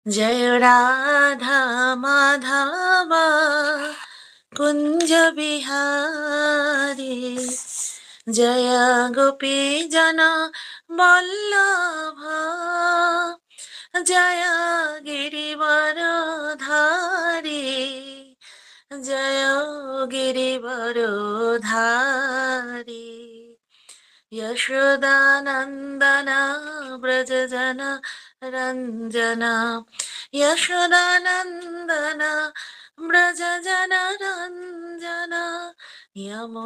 जय राधा माधवा कुंज बिहारी जय गोपी जना वल्लभ जय गिरिवर धारी जय गिरिवर धारी यशोदानन्दन व्रजजन रञ्जन यशोदानन्दन व्रजजन रञ्जन यमुनातीरमन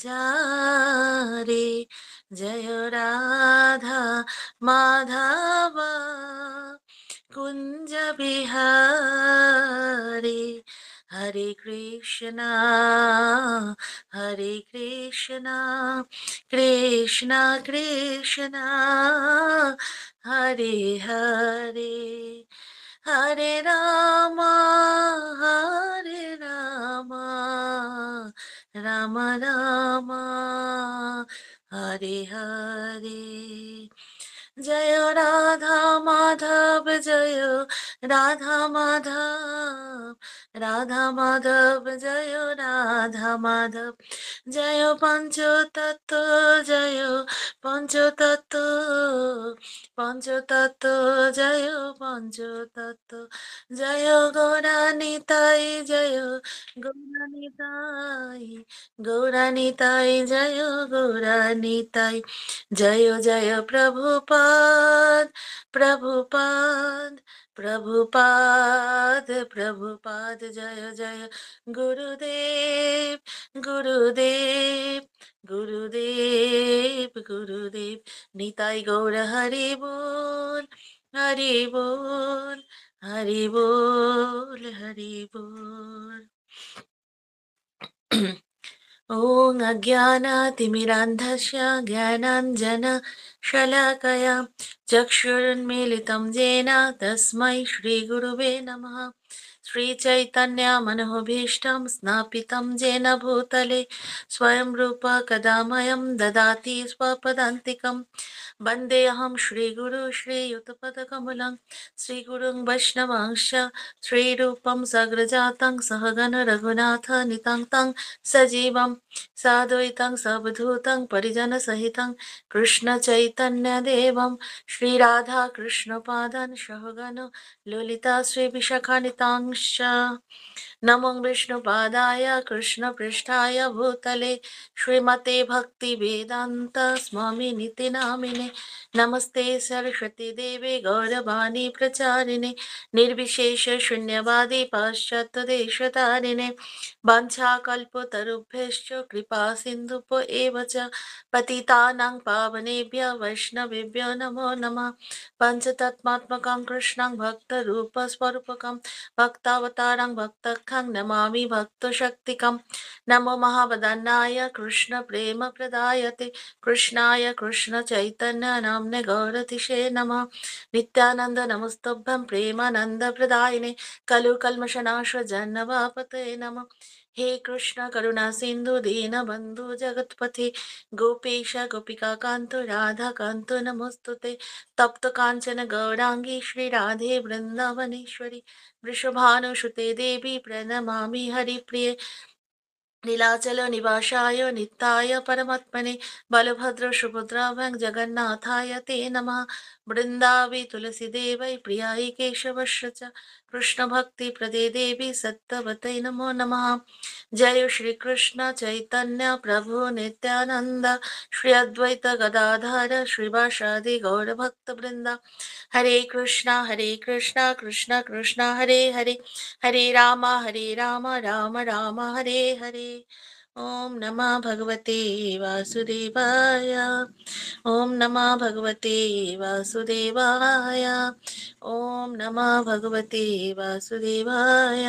चारे जय राधा माधव कुञ्ज बिहारी हरे कृष्णा कृष्णा कृष्णा हरे हरे हरे राम राम राम हरे हरे जय राधा माधव जय राधा माधव राधा माधव जय राधा माधव जय पंचतत्व जय पंचतत्व पंचतत्व जय पंचतत्व जय गौरानिताई जय गौरानिताई गौरानिताई जय गौरानिताई जय जय प्रभुपाद प्रभुपाद प्रभुपाद प्रभुपाद जय जय गुरुदेव गुरुदेव गुरुदेव गुरुदेव निताई गौर हरि बोल हरि बोल हरि बोल हरि बोल ॐ अज्ञानातिमिरान्धस्य ज्ञानाञ्जनशलाकया चक्षुरुन्मीलितं येन तस्मै श्रीगुरुवे नमः श्रीचैतन्यमनोभीष्टं स्नापितं येन भूतले स्वयं रूप कदा मह्यं ददाति स्वपदान्तिकं वन्देऽहं श्रीगुरु श्रीयुतपदकमलं श्रीगुरुं वैष्णवांश्च श्रीरूपं सग्रजातं सहगण रघुनाथनितं सजीवं साद्वैतं सवधूतं परिजनसहितं कृष्णचैतन्यदेवं श्रीराधा कृष्णपादान् सहगण ललिता श्रीविशाखानितांश्च नमो विष्णुपादाय कृष्णपृष्ठाय भूतले श्रीमते भक्तिवेदान्त स्वामिनिति नामिने नमस्ते सरस्वती देवे गौरवाणी प्रचारिणे निर्विशेष शून्यवादी पाश्चात्यदेशतारिणे वाञ्छाकल्पतरुभ्यश्च कृपा सिन्धुभ्यो एव च पतितानां पावनेभ्यः वैष्णवेभ्यो नमो नमः पञ्चतत्त्वात्मकं कृष्णं भक्तरूपस्वरूपकं भक्तावतारं भक्तखं नमामि भक्तशक्तिकं नमो महावदनाय कृष्णप्रेमप्रदायते कृष्णाय कृष्णचैतन्यनाम्ने गौरतिशे नमः नित्यानन्द नमस्तुभ्यं प्रेमानन्दप्रदायिने कलु कल्मषनाश जन्नवापते नमः हे कृष्ण करुणा सिंधु दीन बंधु जगतपति गोपेश गोपिका कांत राधा कांत नमोस्तुते तप्त कांचन गौरांगी श्री राधे वृंदावनेश्वरी वृषभानुसुते देवी प्रणमामि हरिप्रिये नीलाचल निवासाय नित्याय परमात्मने बलभद्र सुभद्राभ्यां जगन्नाथाय ते नमः वृंदावी तुलसी देवै प्रियाय केशवस्य च कृष्ण भक्ति प्रदे देवी सत्यवते नमो नमः जय श्री कृष्ण चैतन्य प्रभु नित्यानंद श्री अद्वैत गदाधर श्रीवासादि गौर भक्त वृंदा हरे कृष्णा कृष्ण कृष्ण हरे हरे हरे राम राम राम हरे हरे ओम नमः भगवते वासुदेवाय ओम नमः भगवते वासुदेवाय ओम नमः भगवते वासुदेवाय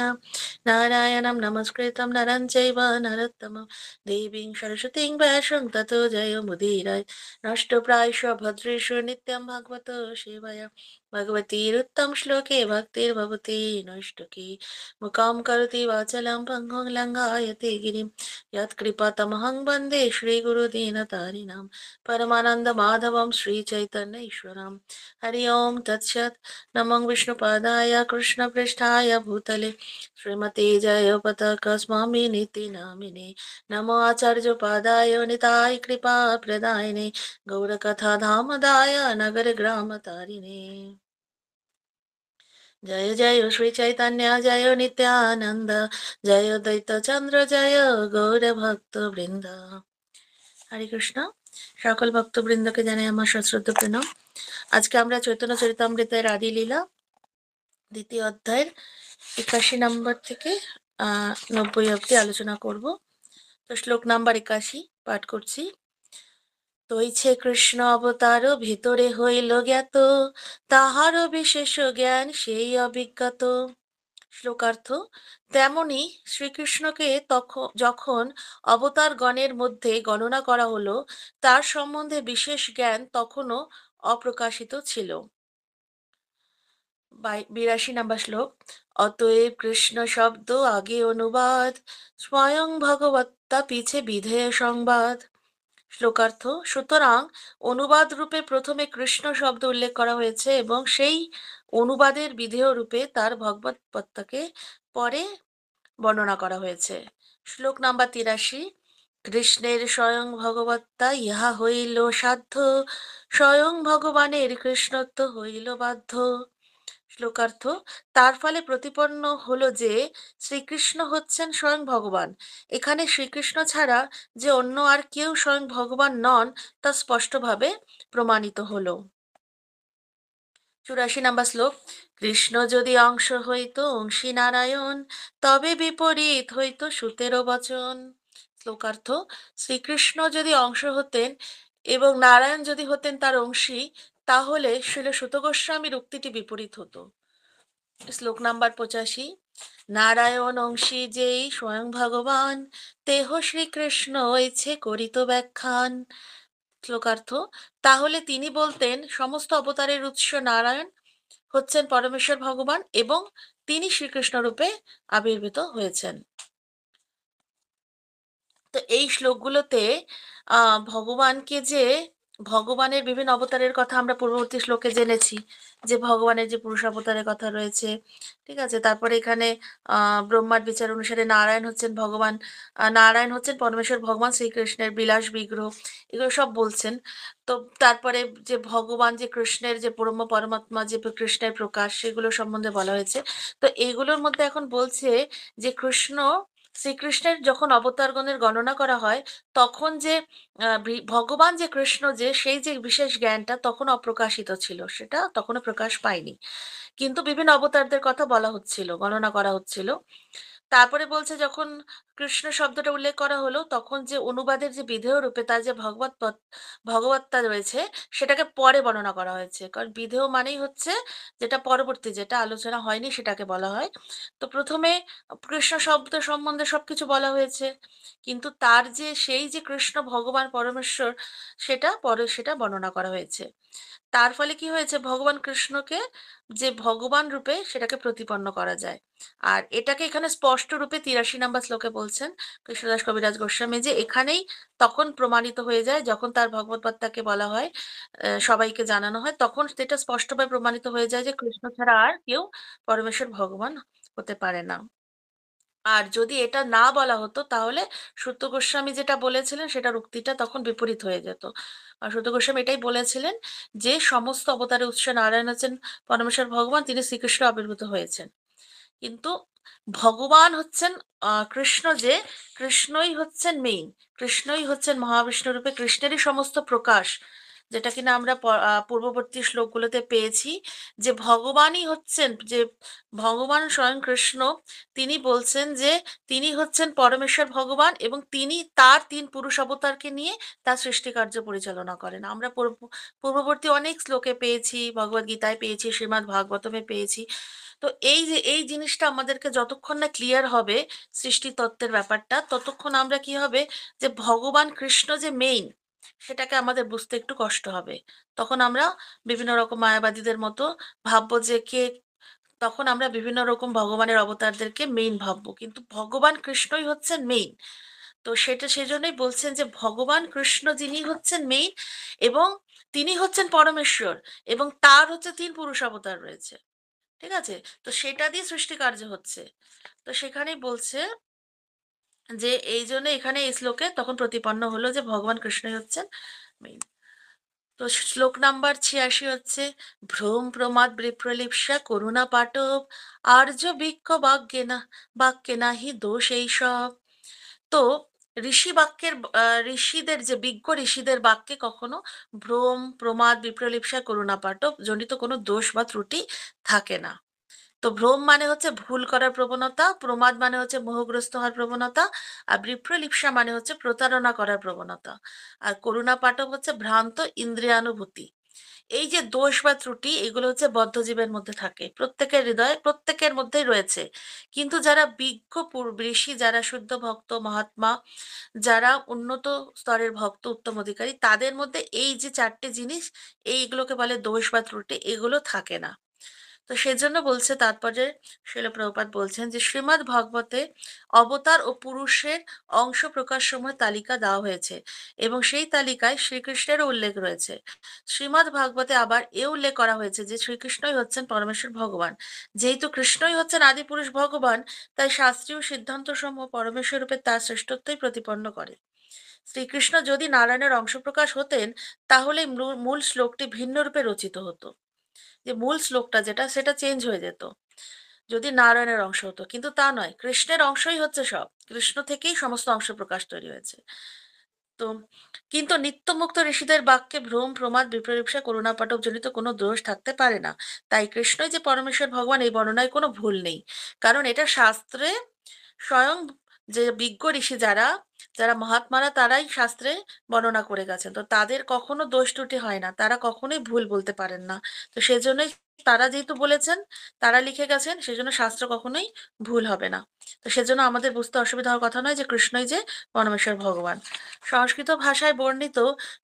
नारायणं नमस्कृतं नरं चैव नरोत्तमं देवीं सरस्वतीं व्यासं ततो जयमुदीरये नष्टप्रायेषु भद्रेषु नित्यं भगवतो सेवया भगवतीरुत्तम श्लोके भक्तिर्भवति नैष्टकी मुकां करोति वाचलं पङ्गुं लङ्घयते गिरिं यत्कृपातमहं वन्दे श्रीगुरुदीनतारिणां परमानन्दमाधवं श्रीचैतन्यईश्वरं हरि ओं तत्सत् नमो विष्णुपादाय कृष्णपृष्ठाय भूतले श्रीमते जयपताकस्वामिनिति नामिने नमो आचार्योपादाय निताय कृपाप्रदायिने गौरकथाधामदाय नगरग्रामतारिणे जय जय श्री चैतन्य जय नित्यानंद जय দ্বৈত চন্দ্র জয় গৌর ভক্ত বৃন্দ। হরে কৃষ্ণ। সকল ভক্তবৃন্দকে জানাই আমার সশ্রদ্ধ প্রণাম। আজকে আমরা চৈতন্য চরিতামৃতের আদি লীলা দ্বিতীয় অধ্যায়ের ৮১ নম্বর থেকে ৯০ অব্দি আলোচনা করব। তো শ্লোক নাম্বার ৮১ পাঠ করছি। তৈছে কৃষ্ণ অবতার ভিতরে হইল জ্ঞাত, তাহারও বিশেষ জ্ঞান সেই অবিজ্ঞাত। শ্লোকার্থ: তেমনি শ্রীকৃষ্ণকে যখন অবতার গণের মধ্যে গণনা করা হলো, তার সম্বন্ধে বিশেষ জ্ঞান তখনও অপ্রকাশিত ছিল। ৮২ নম্বর শ্লোক। অতএব কৃষ্ণ শব্দ আগে অনুবাদ, স্বয়ং ভগবত্তা পিছে বিধেয় সংবাদ। শ্লোকার্থ: সুতরাং অনুবাদ রূপে প্রথমে কৃষ্ণ শব্দ উল্লেখ করা হয়েছে এবং সেই অনুবাদের বিধেয় রূপে তার ভগবৎপত্তাকে পরে বর্ণনা করা হয়েছে। শ্লোক নাম্বার ৮৩। কৃষ্ণের স্বয়ং ভগবত্তা ইহা হইল সাধ্য, স্বয়ং ভগবানের কৃষ্ণত্ব হইল বাধ্য। শ্লোকার্থ: তার ফলে প্রতিপন্ন হলো যে শ্রীকৃষ্ণ হচ্ছেন স্বয়ং ভগবান। এখানে শ্রীকৃষ্ণ ছাড়া যে অন্য আর কেউ স্বয়ং ভগবান নন তা স্পষ্টভাবে প্রমাণিত হলো। ৮৪ নম্বর শ্লোক। কৃষ্ণ যদি অংশ হইত অংশী নারায়ণ, তবে বিপরীত হইত সুতেরও বচন। শ্লোকার্থ: শ্রীকৃষ্ণ যদি অংশ হতেন এবং নারায়ণ যদি হতেন তার অংশী, তাহলে শ্রীল সুত গোস্বামীর উক্তিটি বিপরীত হতো। শ্লোক নাম্বার ৮৫। নারায়ণ অংশী যেই স্বয়ং ভগবান, তেহ শ্রীকৃষ্ণ ইচ্ছে করিত ব্যাখ্যান। শ্লোকার্থ: তাহলে তিনি বলতেন সমস্ত অবতারের উৎস নারায়ণ হচ্ছেন পরমেশ্বর ভগবান এবং তিনি শ্রীকৃষ্ণ রূপে আবির্ভূত হয়েছেন। তো এই শ্লোকগুলোতে ভগবানকে যে ভগবানের বিভিন্ন অবতারের কথা আমরা পূর্ববর্তী শ্লোকে জেনেছি, যে ভগবানের যে পুরুষ অবতারের কথা রয়েছে, ঠিক আছে। তারপরে এখানে ব্রহ্মার বিচার অনুসারে নারায়ণ হচ্ছেন ভগবান, নারায়ণ হচ্ছেন পরমেশ্বর ভগবান শ্রীকৃষ্ণের বিলাস বিগ্রহ, এগুলো সব বলছেন। তো তারপরে যে ভগবান যে কৃষ্ণের যে পরমাত্মা যে কৃষ্ণের প্রকাশ, সেগুলো সম্বন্ধে বলা হয়েছে। তো এইগুলোর মধ্যে এখন বলছে যে শ্রীকৃষ্ণের যখন অবতারগণের গণনা করা হয়, তখন যে ভগবান যে কৃষ্ণ যে সেই যে বিশেষ জ্ঞানটা তখন অপ্রকাশিত ছিল, সেটা তখনও প্রকাশ পায়নি, কিন্তু বিভিন্ন অবতারদের কথা বলা হচ্ছিল, গণনা করা হচ্ছিল। তারপরে বলছে যখন কৃষ্ণ শব্দটা উল্লেখ করা হলো, তখন যে অনুবাদের যে বিধেয় রূপে তার যে ভগবত্তা রয়েছে, সেটাকে পরে বর্ণনা করা হয়েছে। কারণ বিধেয় মানেই হচ্ছে যেটা পরবর্তী, যেটা আলোচনা হয়নি সেটাকে বলা হয়। তো প্রথমে কৃষ্ণ শব্দ সম্বন্ধে সবকিছু বলা হয়েছে, কিন্তু তার যে সেই যে কৃষ্ণ ভগবান পরমেশ্বর, সেটা বর্ণনা করা হয়েছে। তার ফলে কি হয়েছে, ভগবান কৃষ্ণকে যে ভগবান রূপে সেটাকে প্রতিপন্ন করা যায়। আর এটাকে এখানে স্পষ্ট রূপে ৮৩ নম্বর শ্লোকে বলছেন কৃষ্ণদাস কবিরাজ গোস্বামী, যে এখানেই তখন প্রমাণিত হয়ে যায় যখন তার ভগবৎপাত্তাকে বলা হয়, সবাইকে জানানো হয়, তখন সেটা স্পষ্টভাবে প্রমাণিত হয়ে যায় যে কৃষ্ণ ছাড়া আর কেউ পরমেশ্বর ভগবান হতে পারে না। আর যদি এটা না বলা হতো তাহলে সুত গোস্বামী যেটা বলেছিলেন সেটার উক্তিটা তখন বিপরীত হয়ে যেত। আর সুত গোস্বামী এটাই বলেছিলেন যে সমস্ত অবতারের উৎস নারায়ণ হচ্ছেন পরমেশ্বর ভগবান, তিনি শ্রীকৃষ্ণ আবির্ভূত হয়েছেন। কিন্তু ভগবান হচ্ছেন কৃষ্ণ, যে কৃষ্ণই হচ্ছেন মেইন, কৃষ্ণই হচ্ছেন মহাবিষ্ণু রূপে, কৃষ্ণেরই সমস্ত প্রকাশ, যেটা কিনা আমরা পূর্ববর্তী শ্লোকগুলোতে পেয়েছি, যে ভগবানই হচ্ছেন, যে ভগবান স্বয়ং কৃষ্ণ, তিনি বলছেন যে তিনি হচ্ছেন পরমেশ্বর ভগবান এবং তিনি তার ৩ পুরুষ অবতারকে নিয়ে তার সৃষ্টিকার্য পরিচালনা করেন। আমরা পূর্ববর্তী অনেক শ্লোকে পেয়েছি, ভগবদ গীতায় পেয়েছি, শ্রীমদ্ ভাগবতমে পেয়েছি। তো এই যে এই জিনিসটা আমাদেরকে যতক্ষণ না ক্লিয়ার হবে সৃষ্টি তত্ত্বের ব্যাপারটা, ততক্ষণ আমরা কি হবে যে ভগবান কৃষ্ণ যে মেইন, সেটাকে আমাদের বুঝতে একটু কষ্ট হবে। তখন আমরা বিভিন্ন রকম মায়াবাদীদের মতো ভাববো যে তখন আমরা বিভিন্ন রকম ভগবানের অবতারদেরকে মেইন ভাববো। কিন্তু ভগবান কৃষ্ণই হচ্ছেন মেইন। তো সেটা সেজন্যই বলছেন যে ভগবান কৃষ্ণ যিনি হচ্ছেন মেইন এবং তিনি হচ্ছেন পরমেশ্বর এবং তার হচ্ছে ৩ পুরুষ অবতার রয়েছে। ঠিক আছে? তো সেটা দিয়ে সৃষ্টিকার্য হচ্ছে। তো সেখানেই বলছে যে এইজন্য এখানে এই শ্লোকে তখন প্রতিপন্ন হলো যে ভগবান কৃষ্ণই হচ্ছেন মেইন। তো শ্লোক নাম্বার ৮৬ হচ্ছে ভ্রম প্রমাদ বিপ্রলিপ্সা করুণা পাটব আর্য বৃক্ষ বাক্যে নাহি দোষ এইসব। তো ঋষি বাক্যের ঋষিদের যে বিজ্ঞ ঋষিদের বাক্যে কখনো ভ্রম প্রমাদ বিপ্রলিপ্সা করুণা পাটব জনিত কোনো দোষ বা ত্রুটি থাকে না। তো ভ্রম মানে হচ্ছে ভুল করার প্রবণতা, প্রমাদ মানে হচ্ছে মোহগ্রস্ত হওয়ার প্রবণতা, আর বিপ্রলিপ্সা মানে হচ্ছে প্রতারণা করার প্রবণতা, আর করুণা পাঠক হচ্ছে ভ্রান্ত ইন্দ্রিয়ানুভূতি। এই যে দোষ বা ত্রুটি এগুলো হচ্ছে বদ্ধজীবের মধ্যে থাকে, প্রত্যেকের হৃদয়ে প্রত্যেকের মধ্যেই রয়েছে। কিন্তু যারা বিজ্ঞ ঋষি, যারা শুদ্ধ ভক্ত মহাত্মা, যারা উন্নত স্তরের ভক্ত উত্তম অধিকারী, তাদের মধ্যে এই যে চারটে জিনিস এইগুলোকে বলে দোষ বা ত্রুটি, এগুলো থাকে না। তো সেজন্য বলছে তাৎপর্যে শিল প্রভুপাদ বলছেন যে শ্রীমদ্ ভাগবতে অবতার ও পুরুষের অংশ প্রকাশ সময় তালিকা দেওয়া হয়েছে এবং সেই তালিকায় শ্রীকৃষ্ণেরও উল্লেখ রয়েছে। শ্রীমদ্ ভাগবতে আবার এ উল্লেখ করা হয়েছে যে শ্রীকৃষ্ণই হচ্ছেন পরমেশ্বর ভগবান। যেহেতু কৃষ্ণই হচ্ছেন আদি পুরুষ ভগবান, তাই শাস্ত্রীয় সিদ্ধান্ত সমূহ পরমেশ্বর রূপে তার শ্রেষ্ঠত্বই প্রতিপন্ন করে। শ্রীকৃষ্ণ যদি নারায়ণের অংশ প্রকাশ হতেন, তাহলে মূল শ্লোকটি ভিন্ন রূপে রচিত হতো। যে মূল শ্লোকটা যেটা সেটা চেঞ্জ হয়ে যেত যদি নারায়ণের অংশ হতো, কিন্তু তা নয়, কৃষ্ণের অংশই হচ্ছে সব, কৃষ্ণ থেকেই সমস্ত অংশ প্রকাশ তৈরি হয়েছে। তো কিন্তু নিত্যমুক্ত ঋষিদের বাক্যে ভ্রম প্রমাদ বিপ্রলিপ্সা করুণা পাঠক জনিত কোনো দোষ থাকতে পারে না। তাই কৃষ্ণই যে পরমেশ্বর ভগবান এই বর্ণনায় কোনো ভুল নেই, কারণ এটা শাস্ত্রে স্বয়ং যে বিজ্ঞ ঋষি যারা যারা মহাত্মারা তারাই শাস্ত্রে বর্ণনা করে গেছেন, তো তাদের কখনো দোষ ত্রুটি হয় না, তারা কখনোই ভুল বলতে পারেন না। তো সেজন্যই তারা যেহেতু বলেছেন, তারা লিখে গেছেন, সেজন্য শাস্ত্র কখনোই ভুল হবে না। তো সেজন্য আমাদের বুঝতে অসুবিধা হওয়ার কথা নয় যে কৃষ্ণই যে পরমেশ্বর ভগবান। সংস্কৃত ভাষায় বর্ণিত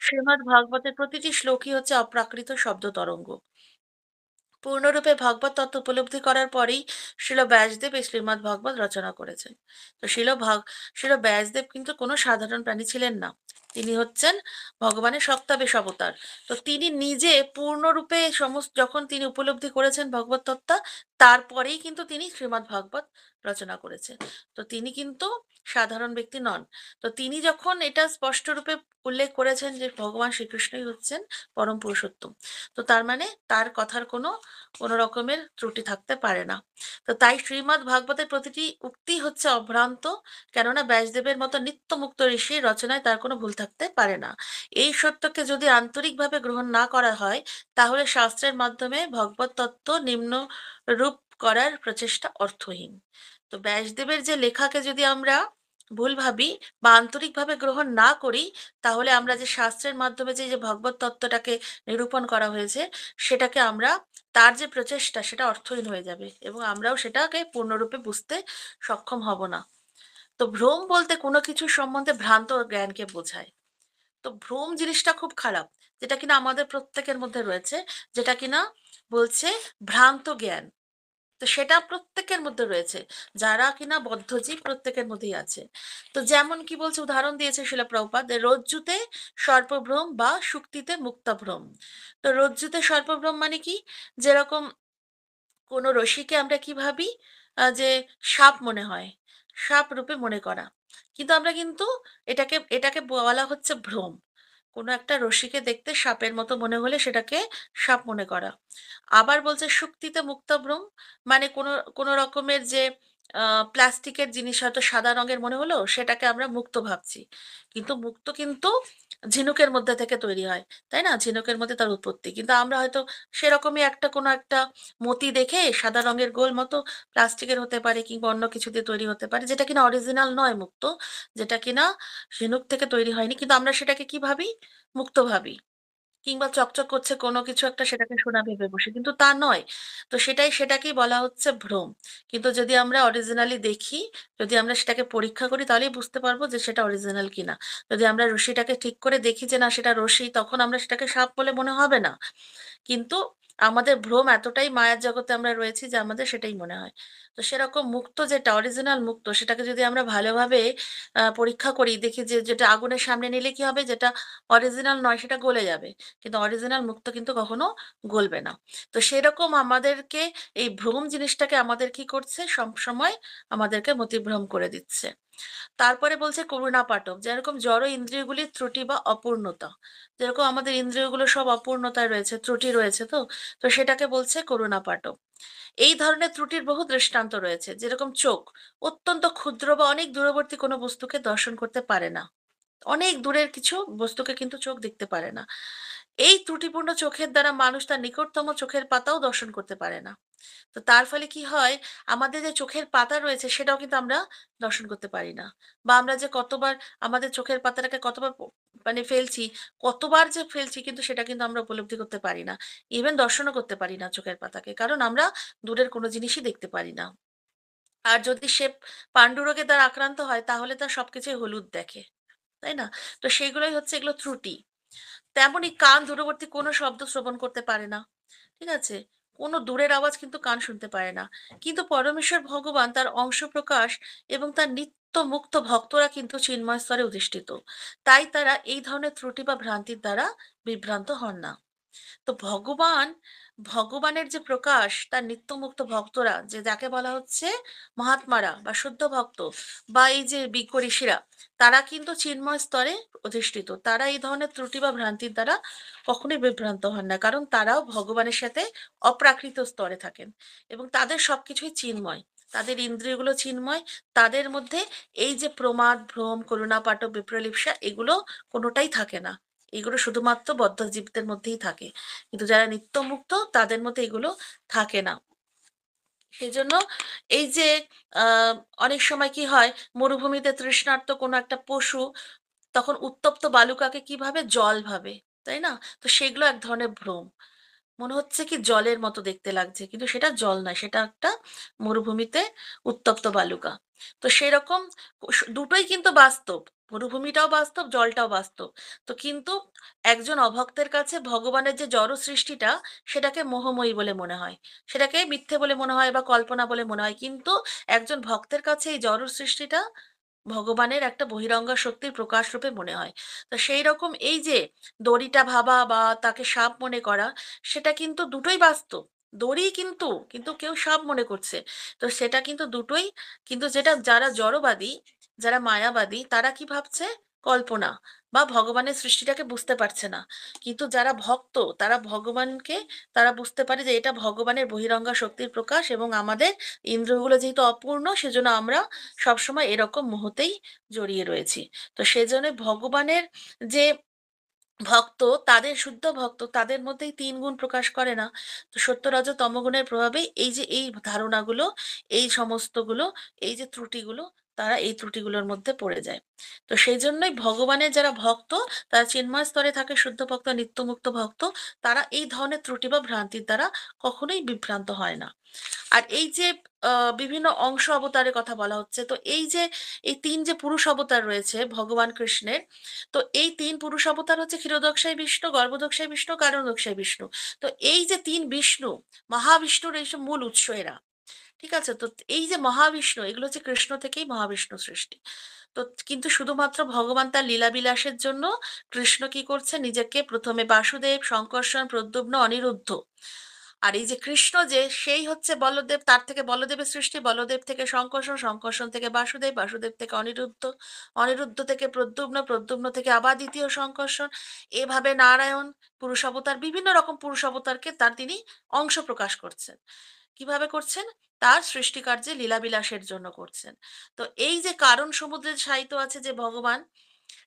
শ্রীমদ্ ভাগবতের প্রতিটি শ্লোকই হচ্ছে অপ্রাকৃত শব্দ তরঙ্গ। পূর্ণরূপে ভাগবত তত্ত্ব উপলব্ধি করার পরেই শিল ব্যাসদেব এই শ্রীমদ্ ভাগবত রচনা করেছেন। তো শিল ব্যাসদেব কিন্তু কোনো সাধারণ প্রাণী ছিলেন না, তিনি হচ্ছেন ভগবানের সপ্তাবেশ অবতার। তো তিনি নিজে পূর্ণরূপে সমস্ত যখন তিনি উপলব্ধি করেছেন ভগবত তত্ত্ব, তারপরেই কিন্তু তিনি শ্রীমদ্ ভাগবত রচনা করেছেন। তো তিনি কিন্তু সাধারণ ব্যক্তি নন। তো তিনি যখন এটা স্পষ্টরূপে উল্লেখ করেছেন যে ভগবান শ্রীকৃষ্ণই হচ্ছেন পরম পুরুষোত্তম, তো তার মানে তার কথার কোনো রকমের ত্রুটি থাকতে পারে না। তো তাই শ্রীমদ্ ভাগবতের প্রতিটি উক্তি হচ্ছে অভ্রান্ত, কেননা ব্যাসদেবের মতো নিত্যমুক্ত ঋষির রচনায় তার কোনো ভুল থাকতে পারে না। এই সত্যকে যদি আন্তরিকভাবে গ্রহণ না করা হয়, তাহলে শাস্ত্রের মাধ্যমে ভগবত তত্ত্ব নিম্ন রূপ করার প্রচেষ্টা অর্থহীন। তো ব্যাসদেবের যে লেখাকে যদি আমরা ভুল ভাবি বা আন্তরিকভাবে গ্রহণ না করি, তাহলে আমরা যে শাস্ত্রের মাধ্যমে যে ভগবত তত্ত্বটাকে নিরূপণ করা হয়েছে, সেটাকে আমরা তার যে প্রচেষ্টা সেটা অর্থহীন হয়ে যাবে এবং আমরাও সেটাকে পূর্ণরূপে বুঝতে সক্ষম হব না। তো ভ্রম বলতে কোনো কিছু সম্বন্ধে ভ্রান্ত জ্ঞানকে বোঝায়। তো ভ্রম জিনিসটা খুব খারাপ, যেটা কিনা আমাদের প্রত্যেকের মধ্যে রয়েছে, যেটা কিনা বলছে ভ্রান্ত জ্ঞান। তো সেটা প্রত্যেকের মধ্যে রয়েছে, যারা কিনা বদ্ধজীব প্রত্যেকের মধ্যেই আছে। তো যেমন কি বলছে, উদাহরণ দিয়েছে শিলা প্রভুপাদ, রজ্জুতে সর্পভ্রম বা শুক্তিতে মুক্তাভ্রম। তো রজ্জুতে সর্পভ্রম মানে কি, যেরকম কোনো রশ্মিকে আমরা কি ভাবি, যে সাপ মনে হয়, সাপ রূপে মনে করা, কিন্তু আমরা কিন্তু এটাকে এটাকে বলা হচ্ছে ভ্রম। কোনো একটা রশ্মিকে দেখতে সাপের মতো মনে হলে সেটাকে সাপ মনে করা। আবার বলছে শুক্তিতে মুক্তভ্রম, মানে কোনো কোনো রকমের যে প্লাস্টিকের জিনিস হয়তো সাদা রঙের মনে হলো, সেটাকে আমরা মুক্ত ভাবছি, কিন্তু মুক্ত কিন্তু ঝিনুকের মধ্যে থেকে তৈরি হয়, তাই না? ঝিনুকের মধ্যে তার উৎপত্তি, কিন্তু আমরা হয়তো সেরকমই একটা কোনো একটা মতি দেখে সাদা রঙের গোল মতো, প্লাস্টিকের হতে পারে কিংবা অন্য কিছু দিয়ে তৈরি হতে পারে, যেটা কিনা অরিজিনাল নয় মুক্ত, যেটা কিনা ঝিনুক থেকে তৈরি হয়নি, কিন্তু আমরা সেটাকে কি ভাবি, মুক্ত ভাবি। কিংবা চকচক করছে কোনো কিছু একটা সেটাকে সোনা ভেবে বসে। কিন্তু তা নয়। তো সেটাকেই বলা হচ্ছে ভ্রম। কিন্তু যদি আমরা অরিজিনালি দেখি, যদি আমরা সেটাকে পরীক্ষা করি তাহলেই বুঝতে পারবো যে সেটা অরিজিনাল কিনা। যদি আমরা রশ্মিটাকে ঠিক করে দেখি যে না সেটা রশ্মি, তখন আমরা সেটাকে সাপ বলে মনে হবে না। কিন্তু আমাদের ভ্রম এতটাই মায়ার জগতে আমরা রয়েছি যে আমাদের সেটাই মনে হয়। তো সেরকম মুক্তো যেটা অরিজিনাল মুক্তো, সেটাকে যদি আমরা ভালোভাবে পরীক্ষা করি, দেখি যে যেটা আগুনের সামনে নিলে কি হবে, যেটা অরিজিনাল নয় সেটা গলে যাবে। কিন্তু অরিজিনাল মুক্তো কিন্তু কখনো গলবে না। তো সেরকম আমাদেরকে এই ভ্রম জিনিসটাকে আমাদের কি করছে, সবসময় আমাদেরকে মতিভ্রম করে দিচ্ছে। তারপরে বলছে করুণা পাটব, যেরকম জড় ইন্দ্রিয়গুলির ত্রুটি বা অপূর্ণতা, যেরকম আমাদের ইন্দ্রিয়গুলো সব অপূর্ণতায় রয়েছে, ত্রুটি রয়েছে, তো তো সেটাকে বলছে করুণা পাটব। এই ধরনের ত্রুটির বহু দৃষ্টান্ত রয়েছে, যেরকম চোখ অত্যন্ত ক্ষুদ্র বা অনেক দূরবর্তী কোনো বস্তুকে দর্শন করতে পারে না। অনেক দূরের কিছু বস্তুকে কিন্তু চোখ দেখতে পারে না। এই ত্রুটিপূর্ণ চোখের দ্বারা মানুষ তার নিকটতম চোখের পাতাও দর্শন করতে পারে না। তো তার ফলে কি হয়, আমাদের যে চোখের পাতা রয়েছে সেটাও কিন্তু আমরা দর্শন করতে পারি না। বা আমরা যে কতবার আমাদের চোখের পাতাটাকে কতবার মানে ফেলছি, কতবার যে ফেলছি, কিন্তু সেটা কিন্তু আমরা উপলব্ধি করতে পারি না। ইভেন দর্শনও করতে পারি না চোখের পাতাকে। কারণ আমরা দূরের কোনো জিনিসই দেখতে পারি না। আর যদি সে পান্ডুরোগের দ্বারা আক্রান্ত হয় তাহলে তার সবকিছুই হলুদ দেখে। তাই না? তো সেগুলোই হচ্ছে এগুলো ত্রুটি। তেমনই কান দূরবর্তী কোনো শব্দ শ্রবণ করতে পারে না। ঠিক আছে? কোনো দূরের আওয়াজ কিন্তু কান শুনতে পারে না। কিন্তু পরমেশ্বর ভগবান তার অংশ প্রকাশ এবং তার নিত্য মুক্ত ভক্তরা কিন্তু চিন্ময় স্তরে অধিষ্ঠিত। তাই তারা এই ধরনের ত্রুটি বা ভ্রান্তির দ্বারা বিভ্রান্ত হন না। তো ভগবানের যে প্রকাশ, তার নিত্যমুক্ত ভক্তরা, যে যাকে বলা হচ্ছে মহাত্মারা বা শুদ্ধ ভক্ত বা এই যে বিজ্ঞ ঋষিরা, তারা কিন্তু চিন্ময় স্তরে অধিষ্ঠিত। তারা এই ধরনের ত্রুটি বা ভ্রান্তির দ্বারা কখনোই বিভ্রান্ত হন না, কারণ তারাও ভগবানের সাথে অপ্রাকৃত স্তরে থাকেন এবং তাদের সবকিছুই চিন্ময়। তাদের ইন্দ্রিয়গুলো চিন্ময়। তাদের মধ্যে এই যে প্রমাদ, ভ্রম, করুণা, পাটব, বিপ্রলিপ্সা, এগুলো কোনোটাই থাকে না। এগুলো শুধুমাত্র বদ্ধজীবদের মধ্যেই থাকে। কিন্তু যারা নিত্যমুক্ত তাদের মধ্যে এগুলো থাকে না। সেজন্য এই যে আহ অনেক সময় কি হয়, মরুভূমিতে তৃষ্ণার্ত কোনো একটা পশু তখন উত্তপ্ত বালুকাকে কি ভাবে, জল ভাবে। তাই না? তো সেগুলো এক ধরনের ভ্রম। মনে হচ্ছে কি জলের মতো দেখতে লাগছে, কিন্তু সেটা জল নয়, সেটা একটা মরুভূমিতে উত্তপ্ত বালুকা। তো সেরকম দুটোই কিন্তু বাস্তব। মরুভূমিটাও বাস্তব, জলটাও বাস্তব। তো কিন্তু একজন অভক্তের কাছে ভগবানের যে জড় সৃষ্টিটা, সেটাকে মোহময়ী বলে মনে হয়, সেটাকে মিথ্যে বলে মনে হয় বা কল্পনা বলে মনে হয়। কিন্তু একজন ভক্তের কাছে এই জড় সৃষ্টিটা ভগবানের একটা বহিরঙ্গ শক্তির প্রকাশ রূপে মনে হয়। তো সেই রকম এই যে দড়িটা ভাবা বা তাকে সাপ মনে করা, সেটা কিন্তু দুটোই বাস্তব। দড়ি কিন্তু, কিন্তু কেউ সাপ মনে করছে। তো সেটা কিন্তু দুটোই, কিন্তু যেটা যারা জড়বাদী, যারা মায়াবাদী, তারা কি ভাবছে, কল্পনা বা ভগবানের সৃষ্টিটাকে বুঝতে পারছে না। কিন্তু যারা ভক্ত, তারা ভগবানকে, তারা বুঝতে পারে যে এটা ভগবানের বহিরঙ্গা শক্তির প্রকাশ এবং আমাদের ইন্দ্রিয়গুলো যেহেতু অপূর্ণ, সেজন্য আমরা সবসময় এরকম মোহতেই জড়িয়ে রয়েছি। তো সেজন্য ভগবানের যে ভক্ত, তাদের শুদ্ধ ভক্ত, তাদের মধ্যেই তিন গুণ প্রকাশ করে না। তো সত্য রজ তমগুণের প্রভাবে এই যে এই ধারণাগুলো, এই সমস্তগুলো, এই যে ত্রুটিগুলো, তারা এই ত্রুটিগুলোর মধ্যে পড়ে যায়। তো সেই জন্যই ভগবানের যারা ভক্ত, তারা চিন্ময় স্তরে থাকে, শুদ্ধ ভক্ত, নিত্যমুক্ত ভক্ত, তারা এই ধরনের ত্রুটি বা ভ্রান্তির দ্বারা কখনোই বিভ্রান্ত হয় না। আর এই যে বিভিন্ন অংশ অবতারের কথা বলা হচ্ছে, তো এই যে এই তিন যে পুরুষ অবতার রয়েছে ভগবান কৃষ্ণের, তো এই তিন পুরুষ অবতার হচ্ছে ক্ষীরোদক্ষায় বিষ্ণু, গর্ভদক্ষায় বিষ্ণু, কারণদক্ষায় বিষ্ণু। তো এই যে তিন বিষ্ণু, মহাবিষ্ণুর এইসব মূল উৎস এরা। ঠিক আছে? তো এই যে মহাবিষ্ণু, এগুলো হচ্ছে কৃষ্ণ থেকেই মহাবিষ্ণু সৃষ্টি। তো কিন্তু শুধুমাত্র ভগবান তার লীলা বিলাসের জন্য কৃষ্ণ কি করছে, নিজেকে প্রথমে বাসুদেব, শঙ্কর্ষণ, প্রদ্যুম্ন, অনিরুদ্ধ, আর এই যে কৃষ্ণ, যে সেই হচ্ছে বলদেব, তার থেকে বলদেবের সৃষ্টি, বলদেব থেকে শঙ্কর্ষণ, শঙ্কর্ষণ থেকে বাসুদেব, বাসুদেব থেকে অনিরুদ্ধ, অনিরুদ্ধ থেকে প্রদ্যুম্ন, প্রদ্যুম্ন থেকে আবার দ্বিতীয় শঙ্কর্ষণ। এভাবে নারায়ণ পুরুষ অবতার, বিভিন্ন রকম পুরুষ অবতারকে তার তিনি অংশ প্রকাশ করছেন। কিভাবে করছেন? তার সৃষ্টিকার্যে লীলাবিলাসের জন্য করছেন। তো এই যে কারণ সমুদ্রে শায়িত আছে যে ভগবান,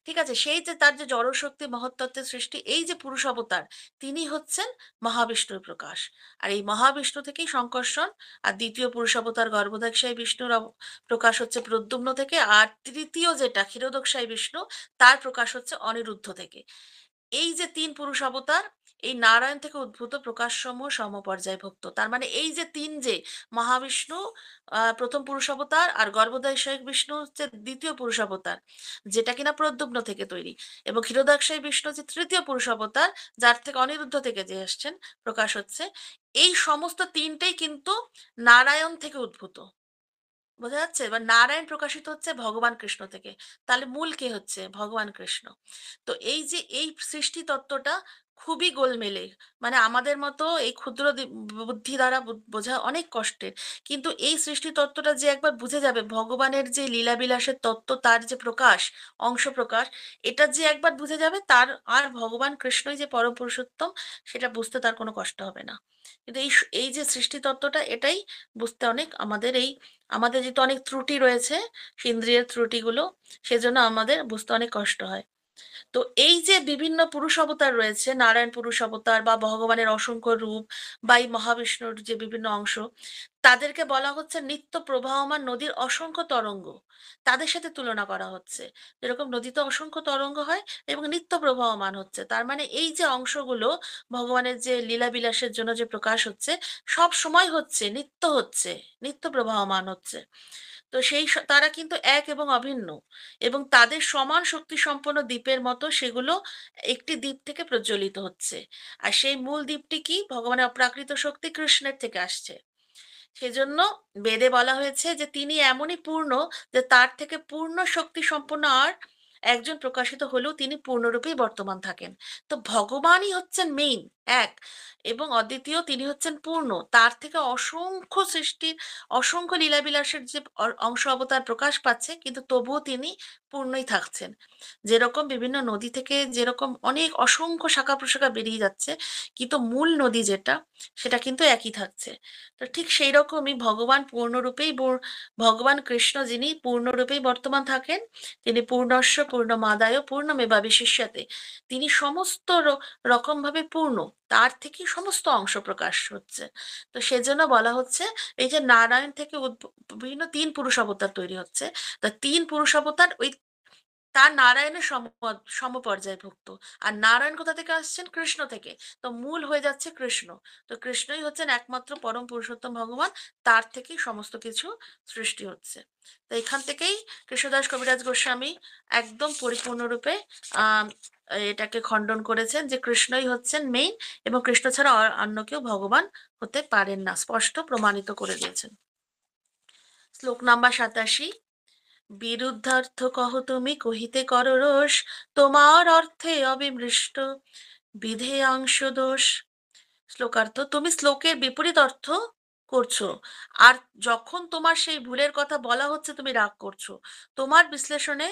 ঠিক আছে? সেই যে তার যে জড়শক্তি মহত্তত্ত্বের সৃষ্টি, এই যে পুরুষ অবতার, তিনি হচ্ছেন মহাবিষ্ণুর প্রকাশ। আর এই মহাবিষ্ণু থেকেই সংকর্ষণ। আর দ্বিতীয় পুরুষ অবতার গর্ভদক্ষায় বিষ্ণুর প্রকাশ হচ্ছে প্রদ্যুম্ন থেকে। আর তৃতীয় যেটা ক্ষীরোদক্ষায় বিষ্ণু, তার প্রকাশ হচ্ছে অনিরুদ্ধ থেকে। এই যে ৩ পুরুষ অবতার, এই নারায়ণ থেকে উদ্ভূত প্রকাশসমূহ সমপর্যায়ভুক্ত। তার মানে এই যে ৩ যে মহাবিষ্ণু ১ম পুরুষ অবতার আর গর্ভোদয়শয়ক বিষ্ণু হচ্ছে ২য় পুরুষ অবতার, যেটা কিনা প্রদ্যুম্ন থেকে তৈরি। এবং ক্ষীরোদাক্ষায়ী বিষ্ণু হচ্ছে ৩য় পুরুষ অবতার, যার থেকে অনিরুদ্ধ থেকে যে আসছেন, প্রকাশ হচ্ছে। এই সমস্ত ৩ টেই কিন্তু নারায়ণ থেকে উদ্ভূত। বোঝা যাচ্ছে? এবার নারায়ণ প্রকাশিত হচ্ছে ভগবান কৃষ্ণ থেকে। তাহলে মূল কে হচ্ছে? ভগবান কৃষ্ণ। তো এই যে এই সৃষ্টি তত্ত্বটা খুবই গোলমেলে। মানে আমাদের মতো এই ক্ষুদ্র বুদ্ধি দ্বারা বোঝা অনেক কষ্টের। কিন্তু এই সৃষ্টি তত্ত্বটা যে একবার বুঝে যাবে, ভগবানের যে লীলাবিলাসের তত্ত্ব, তার যে প্রকাশ, অংশ প্রকাশ, এটা যে একবার বুঝে যাবে, তার আর ভগবান কৃষ্ণই যে পরম পুরুষোত্তম, সেটা বুঝতে তার কোনো কষ্ট হবে না। কিন্তু এই যে সৃষ্টি তত্ত্বটা, এটাই বুঝতে অনেক আমাদের যেহেতু অনেক ত্রুটি রয়েছে, ইন্দ্রিয়ের ত্রুটিগুলো, সেজন্য আমাদের বুঝতে অনেক কষ্ট হয়। তো এই যে বিভিন্ন পুরুষ অবতার রয়েছে, নারায়ণ পুরুষ অবতার বা ভগবানের অসংখ্য রূপ বা এই মহাবিষ্ণুর যে বিভিন্ন অংশ, তাদেরকে বলা হচ্ছে নিত্য প্রবাহমান নদীর অসংখ্য তরঙ্গ। তাদের সাথে তুলনা করা হচ্ছে, যেরকম নদীতে অসংখ্য তরঙ্গ হয় এবং নিত্য প্রবাহমান হচ্ছে। তার মানে এই যে অংশগুলো ভগবানের যে লীলা বিলাসের জন্য যে প্রকাশ হচ্ছে, সব সময় হচ্ছে, নিত্য প্রবাহমান হচ্ছে। তো তারা কিন্তু এক এবং অভিন্ন, এবং তাদের সমান শক্তি সম্পন্ন দ্বীপের মতো সেগুলো একটি দ্বীপ থেকে প্রজ্বলিত হচ্ছে। আর সেই মূল দ্বীপটি কি? ভগবানের অপ্রাকৃত শক্তি কৃষ্ণের থেকে আসছে। সেজন্য বেদে বলা হয়েছে যে তিনি এমনই পূর্ণ, যে তার থেকে পূর্ণ শক্তি সম্পন্ন আর একজন প্রকাশিত হলেও তিনি পূর্ণরূপেই বর্তমান থাকেন। তো ভগবানই হচ্ছেন মেইন, এক এবং অদ্বিতীয়। তিনি হচ্ছেন পূর্ণ, তার থেকে অসংখ্য সৃষ্টির, অসংখ্য লীলাবিলাসের যে অংশ অবতার প্রকাশ পাচ্ছে, কিন্তু তবুও তিনি পূর্ণই থাকছেন। যেরকম বিভিন্ন নদী থেকে যেরকম অনেক অসংখ্য শাখা প্রশাখা বেরিয়ে যাচ্ছে, কিন্তু মূল নদী যেটা, সেটা কিন্তু একই থাকছে। তো ঠিক সেই রকমই ভগবান পূর্ণরূপেই ভগবান কৃষ্ণ যিনি পূর্ণরূপেই বর্তমান থাকেন, তিনি পূর্ণস্য পূর্ণমাদায় পূর্ণমেবা বিশিষ্যতে, তিনি সমস্ত রকমভাবে পূর্ণ, তার থেকে সমস্ত অংশ প্রকাশ হচ্ছে। তো সেজন্য বলা হচ্ছে এই যে নারায়ণ থেকে বিভিন্ন ৩ পুরুষ অবতার তৈরি হচ্ছে। তা ৩ পুরুষ অবতার ওই তার নারায়ণের সমপর্যায়ভুক্ত। আর নারায়ণ কোথা থেকে আসছেন? কৃষ্ণ থেকে। তো মূল হয়ে যাচ্ছে কৃষ্ণ। তো কৃষ্ণই হচ্ছেন একমাত্র পরম পুরুষোত্তম ভগবান, তার থেকেই সমস্ত কিছু সৃষ্টি হচ্ছে। তো এখান থেকেই কৃষ্ণদাস কবিরাজ গোস্বামী একদম পরিপূর্ণরূপে আহ এটাকে খণ্ডন করেছেন যে কৃষ্ণই হচ্ছেন মেইন, এবং কৃষ্ণ ছাড়া অন্য কেউ ভগবান হতে পারেন না, স্পষ্ট প্রমাণিত করে দিয়েছেন। শ্লোক নাম্বার ৮৭। বিরুদ্ধার্থ কহ তুমি কহিতে কর রোষ, তোমার অর্থে অবিমৃষ্ট বিধেয়াংশ দোষ। শ্লোকার্থ: তুমি শ্লোকের বিপরীত অর্থ করছো, আর যখন তোমার সেই ভুলের কথা বলা হচ্ছে তুমি রাগ করছো। তোমার বিশ্লেষণে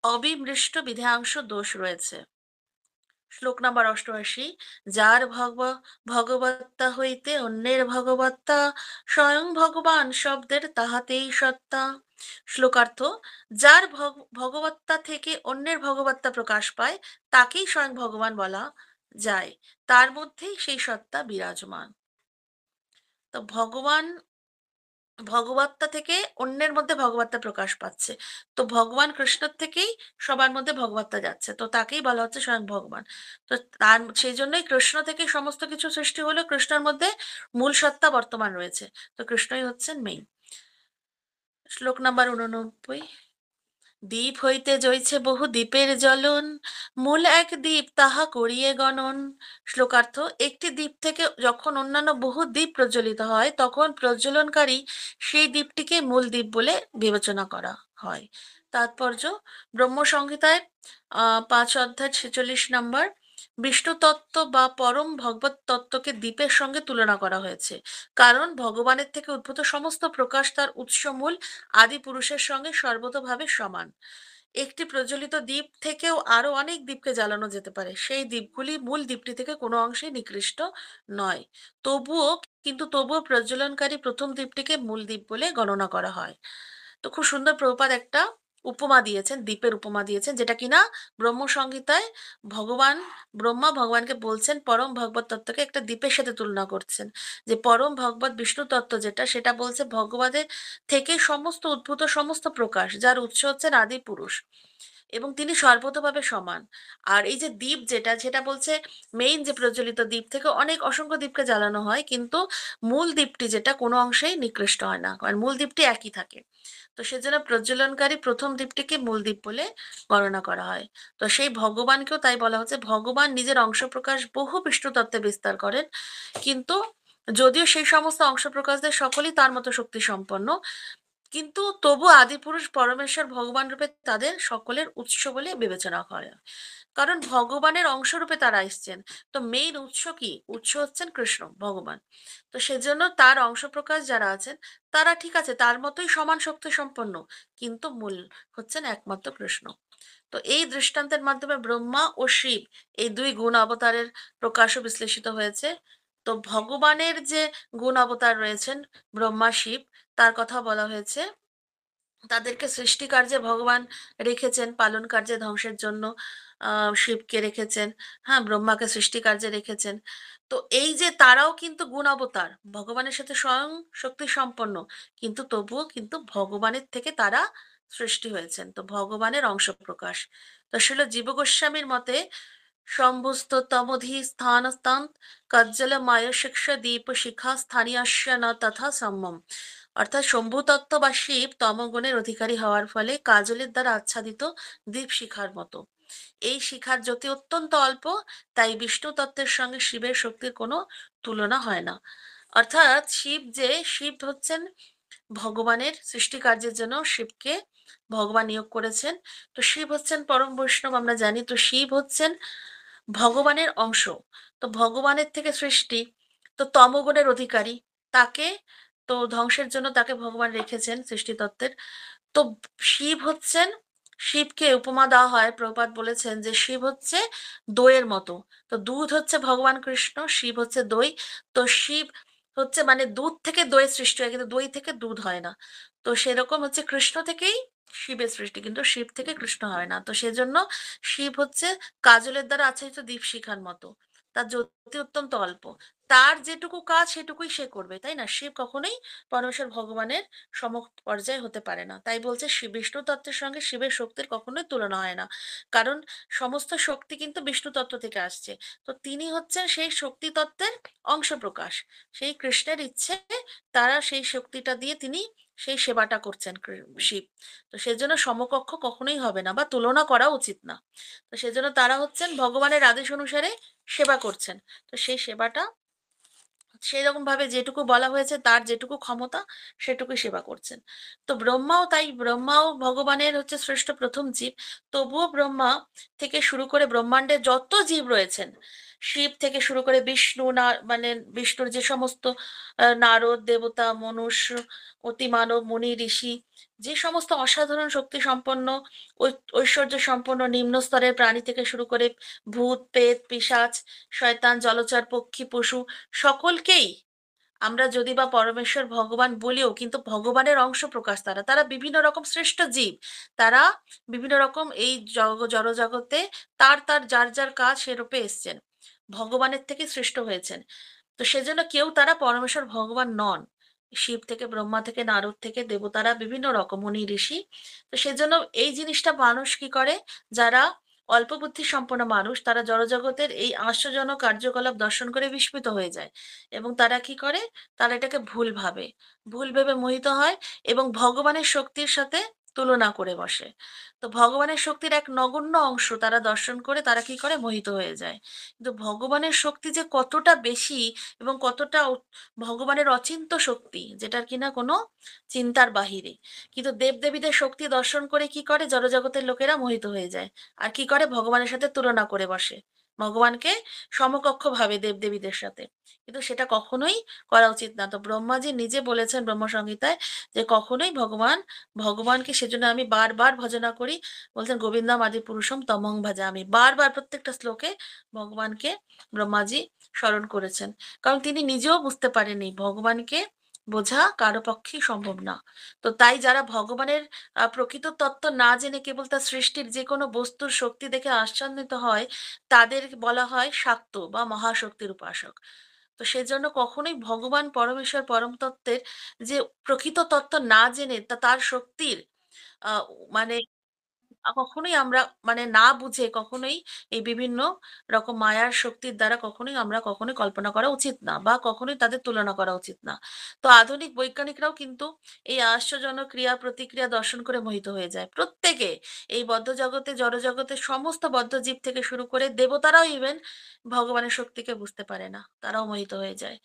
অবিমৃষ্ট বিধেয়াংশ দোষ রয়েছে। শ্লোক নাম্বার ৮৮। যার ভগবত্তা হইতে অন্যের ভগবত্তা, স্বয়ং ভগবান শব্দের তাহাতেই সত্তা। শ্লোকার্থ: যার ভগবত্তা থেকে অন্যের ভগবত্তা প্রকাশ পায়, তাকেই স্বয়ং ভগবান বলা যায়, তার মধ্যেই সেই সত্তা বিরাজমান। তো ভগবত্তা থেকে অন্যের মধ্যে ভগবত্তা প্রকাশ পাচ্ছে। তো ভগবান কৃষ্ণর থেকেই সবার মধ্যে ভগবত্তা যাচ্ছে, তো তাকেই বলা হচ্ছে স্বয়ং ভগবান। তো তার সেই জন্যই কৃষ্ণ থেকে সমস্ত কিছু সৃষ্টি হলো, কৃষ্ণের মধ্যে মূল সত্তা বর্তমান রয়েছে। তো কৃষ্ণই হচ্ছেন মেইন। শ্লোক নাম্বার ৮৯। দ্বীপ হইতে জইছে বহু দ্বীপের জ্বলন, মূল এক দ্বীপ তাহা করিয়ে গণন। শ্লোকার্থ: একটি দ্বীপ থেকে যখন অন্যান্য বহু দ্বীপ প্রজ্বলিত হয়, তখন প্রজ্বলনকারী সেই দ্বীপটিকে মূল দ্বীপ বলে বিবেচনা করা হয়। তাৎপর্য: ব্রহ্মসংহিতায় ৫ অধ্যায় ৪৬ নম্বর, বিষ্ণু তত্ত্ব বা পরম ভগবত তত্ত্বকে দ্বীপের সঙ্গে তুলনা করা হয়েছে, কারণ ভগবানের থেকে উদ্ভূত সমস্ত প্রকাশ তার উৎসমূল আদি পুরুষের সঙ্গে সর্বতোভাবে সমান। একটি প্রজ্বলিত দ্বীপ থেকেও আরো অনেক দ্বীপকে জ্বালানো যেতে পারে, সেই দ্বীপগুলি মূল দ্বীপটি থেকে কোনো অংশে নিকৃষ্ট নয়। তবুও তবুও প্রজ্বলনকারী প্রথম দ্বীপটিকে মূল দ্বীপ বলে গণনা করা হয়। তো খুব সুন্দর প্রভুপাদ একটা উপমা দিয়েছেন, দ্বীপের উপমা দিয়েছেন, যেটা কিনা ব্রহ্মসংহিতায় ভগবান ব্রহ্মা ভগবানকে বলছেন পরম ভগবত তত্ত্বকে একটা দ্বীপের সাথে তুলনা করছেন, যে পরম ভগবত বিষ্ণু তত্ত্ব যেটা, সেটা বলছে ভগবানের থেকে সমস্ত উদ্ভূত সমস্ত প্রকাশ, যার উৎস হচ্ছেন আদি পুরুষ, এবং তিনি সর্বতোভাবে সমান। আর এই যে দ্বীপ যেটা, সেটা বলছে মেইন যে প্রজ্বলিত দ্বীপ থেকে অনেক অসংখ্য দ্বীপকে জ্বালানো হয়, কিন্তু মূল দ্বীপটি যেটা কোনো অংশেই নিকৃষ্ট হয় না, কারণ মূল দ্বীপটি একই থাকে। তো সেজন্য প্রজ্বলনকারী প্রথম দ্বীপটিকে মূল দ্বীপ বলে গণনা করা হয়। তো সেই ভগবানকেও তাই বলা হচ্ছে, ভগবান নিজের অংশ প্রকাশ বহু বিষ্ণু তত্ত্বে বিস্তার করেন, কিন্তু যদিও সেই সমস্ত অংশ প্রকাশদের সকলেই তার মতো শক্তি সম্পন্ন, কিন্তু তবু আদিপুরুষ পরমেশ্বর ভগবান রূপে তাদের সকলের উৎস বলে বিবেচনা করে, কারণ ভগবানের অংশরূপে তারা এসছেন। তো মেইন উৎস কি? উৎস হচ্ছেন কৃষ্ণ ভগবান। তো সেজন্য তার অংশ প্রকাশ যারা আছেন, তারা ঠিক আছে তার মতোই সমান শক্তি সম্পন্ন, কিন্তু মূল হচ্ছেন একমাত্র কৃষ্ণ। তো এই দৃষ্টান্তের মাধ্যমে ব্রহ্মা ও শিব এই দুই গুণ অবতারের প্রকাশও বিশ্লেষিত হয়েছে। তো ভগবানের যে গুণ অবতার রয়েছেন ব্রহ্মা শিব, তার কথা বলা হয়েছে। তাদেরকে সৃষ্টি কার্যে ভগবান রেখেছেন, পালন কার্যে ধ্বংসের জন্য শিবকে রেখেছেন, হ্যাঁ ব্রহ্মাকে সৃষ্টি কার্যে রেখেছেন। তো এই যে তারাও কিন্তু গুণ অবতার, ভগবানের সাথে স্বয়ং শক্তি সম্পন্ন, কিন্তু তবুও কিন্তু ভগবানের থেকে তারা সৃষ্টি হয়েছেন, তো ভগবানের অংশ প্রকাশ। তো শিল জীব গোস্বামীর মতে সম্ভুস্ত তমধি স্থান স্থান কজ্জল মায় শিক্ষা দীপ শিখা স্থানীয়স্য ন তথা সম্যম। অর্থাৎ শম্ভু তত্ত্ব বা শিব তমগুণের অধিকারী হওয়ার ফলে কাজলের দ্বারা আচ্ছাদিত দীপ শিখার মতো। এই শিখার জ্যোতি অত্যন্ত অল্প, তাই বিষ্ণু তত্ত্বের সঙ্গে শিবের শক্তির কোনো তুলনা হয় না। অর্থাৎ শিব হচ্ছেন ভগবানের সৃষ্টি কার্যের জন্য শিবকে ভগবান নিয়োগ করেছেন। তো শিব হচ্ছেন পরম বৈষ্ণব, আমরা জানি। তো শিব হচ্ছেন ভগবানের অংশ, তো ভগবানের থেকে সৃষ্টি, তো তমগুণের অধিকারী, তাকে তো ধ্বংসের জন্য তাকে ভগবান রেখেছেন সৃষ্টিতত্ত্বের। তো শিব হচ্ছেন, শিবকে উপমা দেওয়া হয়, প্রভুপাদ বলেছেন যে শিব হচ্ছে দইয়ের মতো। তো দুধ হচ্ছে ভগবান কৃষ্ণ, শিব হচ্ছে দই। তো শিব হচ্ছে মানে দুধ থেকে দই সৃষ্টি হয়, কিন্তু দই থেকে দুধ হয় না। তো সেরকম হচ্ছে কৃষ্ণ থেকেই শিবের সৃষ্টি, কিন্তু শিব থেকে কৃষ্ণ হয় না। তো সেজন্য শিব হচ্ছে কাজলের দ্বারা আচ্ছাদিত দীপশিখার মতো, তার জ্যোতি অত্যন্ত অল্প, তার যেটুকু কাজ সেটুকুই সে করবে, তাই না? শিব কখনোই পরমেশ্বর ভগবানের সম পর্যায়ে হতে পারে না। তাই বলছে বিষ্ণু তত্ত্বের সঙ্গে শিবের শক্তির কখনোই তুলনা হয় না, কারণ সমস্ত শক্তি কিন্তু বিষ্ণু তত্ত্ব থেকে আসছে। তো তিনি হচ্ছেন সেই শক্তি তত্ত্বের অংশ প্রকাশ, সেই কৃষ্ণের ইচ্ছে, তারা সেই শক্তিটা দিয়ে তিনি সেই সেবাটা করছেন শিব। তো সেজন্য সমকক্ষ কখনোই হবে না বা তুলনা করা উচিত না। তো সেজন্য তারা হচ্ছেন ভগবানের আদেশ অনুসারে সেবা করছেন। তো সেই সেবাটা সেই রকম ভাবে যেটুকু বলা হয়েছে, তার যেটুকু ক্ষমতা সেটুকুই সেবা করছেন। তো ব্রহ্মাও তাই, ব্রহ্মাও ভগবানের হচ্ছে শ্রেষ্ঠ প্রথম জীব। তবুও ব্রহ্মা থেকে শুরু করে ব্রহ্মাণ্ডে যত জীব রয়েছেন, শিব থেকে শুরু করে বিষ্ণু, না মানে বিষ্ণুর যে সমস্ত নারদ দেবতা, মনুষ্য, অতিমানব, মুনি, ঋষি, যে সমস্ত অসাধারণ শক্তি সম্পন্ন, ঐশ্বর্য সম্পন্ন নিম্ন স্তরের প্রাণী থেকে শুরু করে ভূত, প্রেত, পিশাচ, শয়তান, জলচর, পক্ষী, পশু, সকলকেই আমরা যদি বা পরমেশ্বর ভগবান বলিও, কিন্তু ভগবানের অংশ প্রকাশ, তারা তারা বিভিন্ন রকম শ্রেষ্ঠ জীব, তারা বিভিন্ন রকম এই জড়জগতে তার তার যার যার কাজ সেরূপে এসছেন, ভগবানের থেকে সৃষ্ট হয়েছেন। তো সেজন্য কেউ তারা পরমেশ্বর ভগবান নন। শিব থেকে, ব্রহ্মা থেকে, নারদ থেকে, দেবতারা বিভিন্ন রকম, মুনি, ঋষি। তো সেজন্য এই জিনিসটা মানুষ কি করে, যারা অল্প বুদ্ধি সম্পন্ন মানুষ, তারা জড়জগতের এই আশ্চর্যজনক কার্যকলাপ দর্শন করে বিস্মিত হয়ে যায়, এবং তারা কি করে, তারা এটাকে ভুল ভাবে, ভুল ভেবে মোহিত হয়, এবং ভগবানের শক্তির সাথে তুলনা করে বসে। তো ভগবানের শক্তির এক নগণ্য অংশ তারা দর্শন করে তারা কি করে, মোহিত হয়ে যায়। কিন্তু ভগবানের শক্তি যে কতটা বেশি, এবং কতটা ভগবানের অচিন্ত্য শক্তি, যেটার কিনা কোনো চিন্তার বাহিরে, কিন্তু দেবদেবীদের শক্তি দর্শন করে কি করে, জড়জগতের লোকেরা মোহিত হয়ে যায়, আর কি করে, ভগবানের সাথে তুলনা করে বসে, ভগবানকে সমকক্ষ ভাবে দেবদেবীদের সাথে। কিন্তু সেটা কখনোই করা উচিত না। তো ব্রহ্মাজি নিজে বলেছেন ব্রহ্মসংহিতায় যে কখনোই ভগবানকে সেজন্য আমি বারবার ভজনা করি, বলছেন গোবিন্দম আদি পুরুষম তমং ভাজা, আমি বারবার প্রত্যেকটা শ্লোকে ভগবানকে ব্রহ্মাজি স্মরণ করেছেন, কারণ তিনি নিজেও বুঝতে পারেননি ভগবানকে বোঝা কারো পক্ষেই সম্ভব না। তো তাই যারা ভগবানের প্রকৃত তত্ত্ব না জেনে কেবল তার সৃষ্টির যেকোনো বস্তুর শক্তি দেখে আশ্চর্যিত হয়, তাদের বলা হয় শাক্ত বা মহাশক্তির উপাসক। তো সেজন্য কখনোই ভগবান পরমেশ্বর পরম তত্ত্বের যে প্রকৃত তত্ত্ব না জেনে তার শক্তির আ মানে কখনোই আমরা মানে না বুঝে কখনোই এই বিভিন্ন রকম মায়ার শক্তির দ্বারা কখনোই আমরা কখনোই কল্পনা করা উচিত না বা কখনোই তাদের তুলনা করা উচিত না। তো আধুনিক বৈজ্ঞানিকরাও কিন্তু এই আশ্চর্যজনক ক্রিয়া প্রতিক্রিয়া দর্শন করে মোহিত হয়ে যায়। প্রত্যেকে এই বদ্ধ জগতে জড়জগতের সমস্ত বদ্ধ জীব থেকে শুরু করে দেবতারাও ইভেন ভগবানের শক্তিকে বুঝতে পারে না। তারাও মোহিত হয়ে যায়।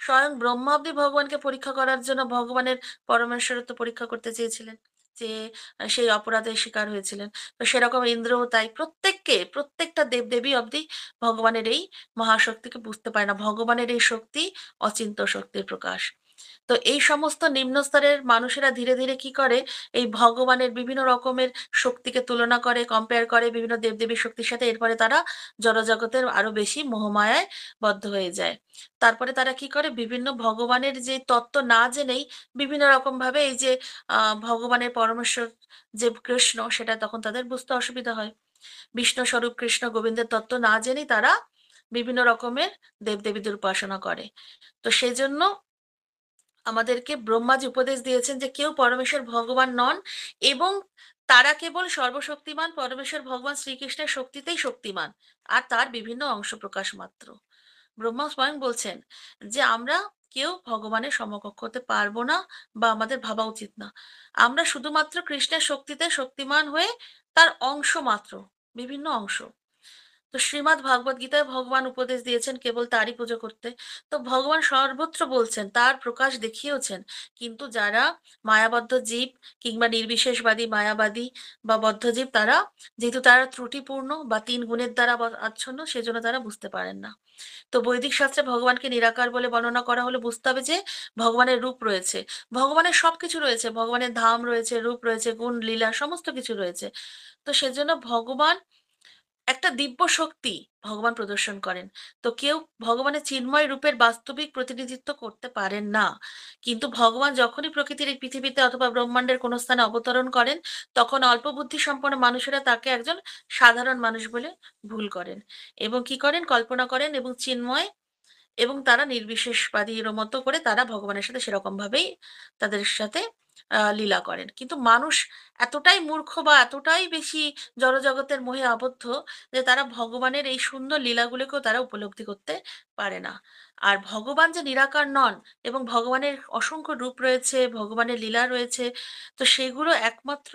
স্বয়ং ব্রহ্মা অব্দি ভগবানকে পরীক্ষা করার জন্য ভগবানের পরমেশ্বরত্ব পরীক্ষা করতে চেয়েছিলেন। যে সেই অপরাধের শিকার হয়েছিলেন। তো সেরকম ইন্দ্রও তাই প্রত্যেকটা দেবদেবী অব্দি ভগবানের এই মহাশক্তিকে বুঝতে পারে না। ভগবানের এই শক্তি অচিন্ত্য শক্তির প্রকাশ। তো এই সমস্ত নিম্ন স্তরের মানুষেরা ধীরে ধীরে কি করে, এই ভগবানের বিভিন্ন রকমের শক্তিকে তুলনা করে, কম্পেয়ার করে বিভিন্ন দেবদেবীর শক্তির সাথে। এরপরে তারা জড়জগতের আরো বেশি মোহমায়ায় বদ্ধ হয়ে যায়। তারপরে তারা কি করে, বিভিন্ন ভগবানের যে তত্ত্ব না জেনেই বিভিন্ন রকম ভাবে এই যে ভগবানের পরমেশ্বর যে কৃষ্ণ, সেটা তখন তাদের বুঝতে অসুবিধা হয়। বিষ্ণু স্বরূপ কৃষ্ণ গোবিন্দের তত্ত্ব না জেনেই তারা বিভিন্ন রকমের দেবদেবীদের উপাসনা করে। তো সেই জন্য আমাদেরকে ব্রহ্মাজি উপদেশ দিয়েছেন যে কেউ পরমেশ্বর ভগবান নন, এবং তারা কেবল সর্বশক্তিমান পরমেশ্বর ভগবান শ্রীকৃষ্ণের শক্তিতেই শক্তিমান, আর তার বিভিন্ন অংশ প্রকাশ মাত্র। ব্রহ্মা স্বয়ং বলছেন যে আমরা কেউ ভগবানের সমকক্ষ হতে পারবো না, বা আমাদের ভাবা উচিত না। আমরা শুধুমাত্র কৃষ্ণের শক্তিতে শক্তিমান হয়ে তার অংশ মাত্র, বিভিন্ন অংশ। তো শ্রীমদ্ ভাগবত গীতায় ভগবান উপদেশ দিয়েছেন কেবল তারই পুজো করতে। তো ভগবান সর্বত্র বলছেন, তার প্রকাশ দেখিয়েওছেন। কিন্তু যারা মায়াবদ্ধ জীব কিংবা নির্বিশেষবাদী মায়াবাদী বা বদ্ধ জীব, তারা যেহেতু তারা ত্রুটিপূর্ণ বা তিন গুণের দ্বারা আচ্ছন্ন, সেজন্য তারা বুঝতে পারেন না। তো বৈদিক শাস্ত্রে ভগবানকে নিরাকার বলে বর্ণনা করা হলে বুঝতে হবে যে ভগবানের রূপ রয়েছে, ভগবানের সবকিছু রয়েছে, ভগবানের ধাম রয়েছে, রূপ রয়েছে, গুণ লীলা সমস্ত কিছু রয়েছে। তো সেজন্য ভগবান একটা দিব্য শক্তি ভগবান প্রদর্শন করেন। তো কেউ ভগবানের চিন্ময় রূপের বাস্তবিক প্রতিনিধিত্ব করতে পারেন না। কিন্তু ভগবান যখনই প্রকৃতির এই পৃথিবীতে অথবা ব্রহ্মাণ্ডের কোনো স্থানে অবতরণ করেন, তখন অল্প বুদ্ধি সম্পন্ন মানুষেরা তাকে একজন সাধারণ মানুষ বলে ভুল করেন, এবং কি করেন, কল্পনা করেন এবং চিন্ময়, এবং তারা নির্বিশেষবাদীর মতো করে তারা ভগবানের সাথে সেরকম ভাবেই তাদের সাথে লীলা করেন। কিন্তু মানুষ এতটাই মূর্খ বা এতটাই বেশি জড়জগতের মোহে আবদ্ধ যে তারা ভগবানের এই সুন্দর লীলাগুলোকেও তারা উপলব্ধি করতে পারে না। আর ভগবান যে নিরাকার নন, এবং ভগবানের অসংখ্য রূপ রয়েছে, ভগবানের লীলা রয়েছে, তো সেগুলো একমাত্র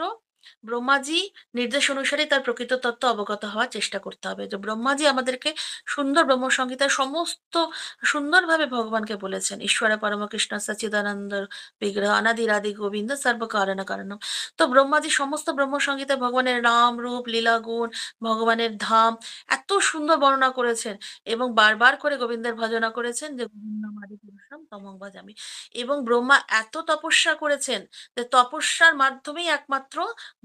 ব্রহ্মাজি নির্দেশ অনুসারে তার প্রকৃত তত্ত্ব অবগত হওয়ার চেষ্টা করতে হবে। যে ব্রহ্মাজি আমাদেরকে সুন্দর ব্রহ্মসংহিতার সমস্ত সুন্দরভাবে ভগবানকে বলেছেন, ঈশ্বর পরমকৃষ্ণ সচ্চিদানন্দ বিগ্রহ অনাদিরাদি গোবিন্দ সর্বকারণ কারণম। তো ব্রহ্মাজি সমস্ত ব্রহ্মসংগীতে ভগবানের নাম রূপ লীলা গুণ, ভগবানের ধাম এত সুন্দর বর্ণনা করেছেন, এবং বারবার করে গোবিন্দের ভজনা করেছেন যে গোবিন্দম আদি পুরুষম তমং ভজামি। এবং ব্রহ্মা এত তপস্যা করেছেন যে তপস্যার মাধ্যমেই একমাত্র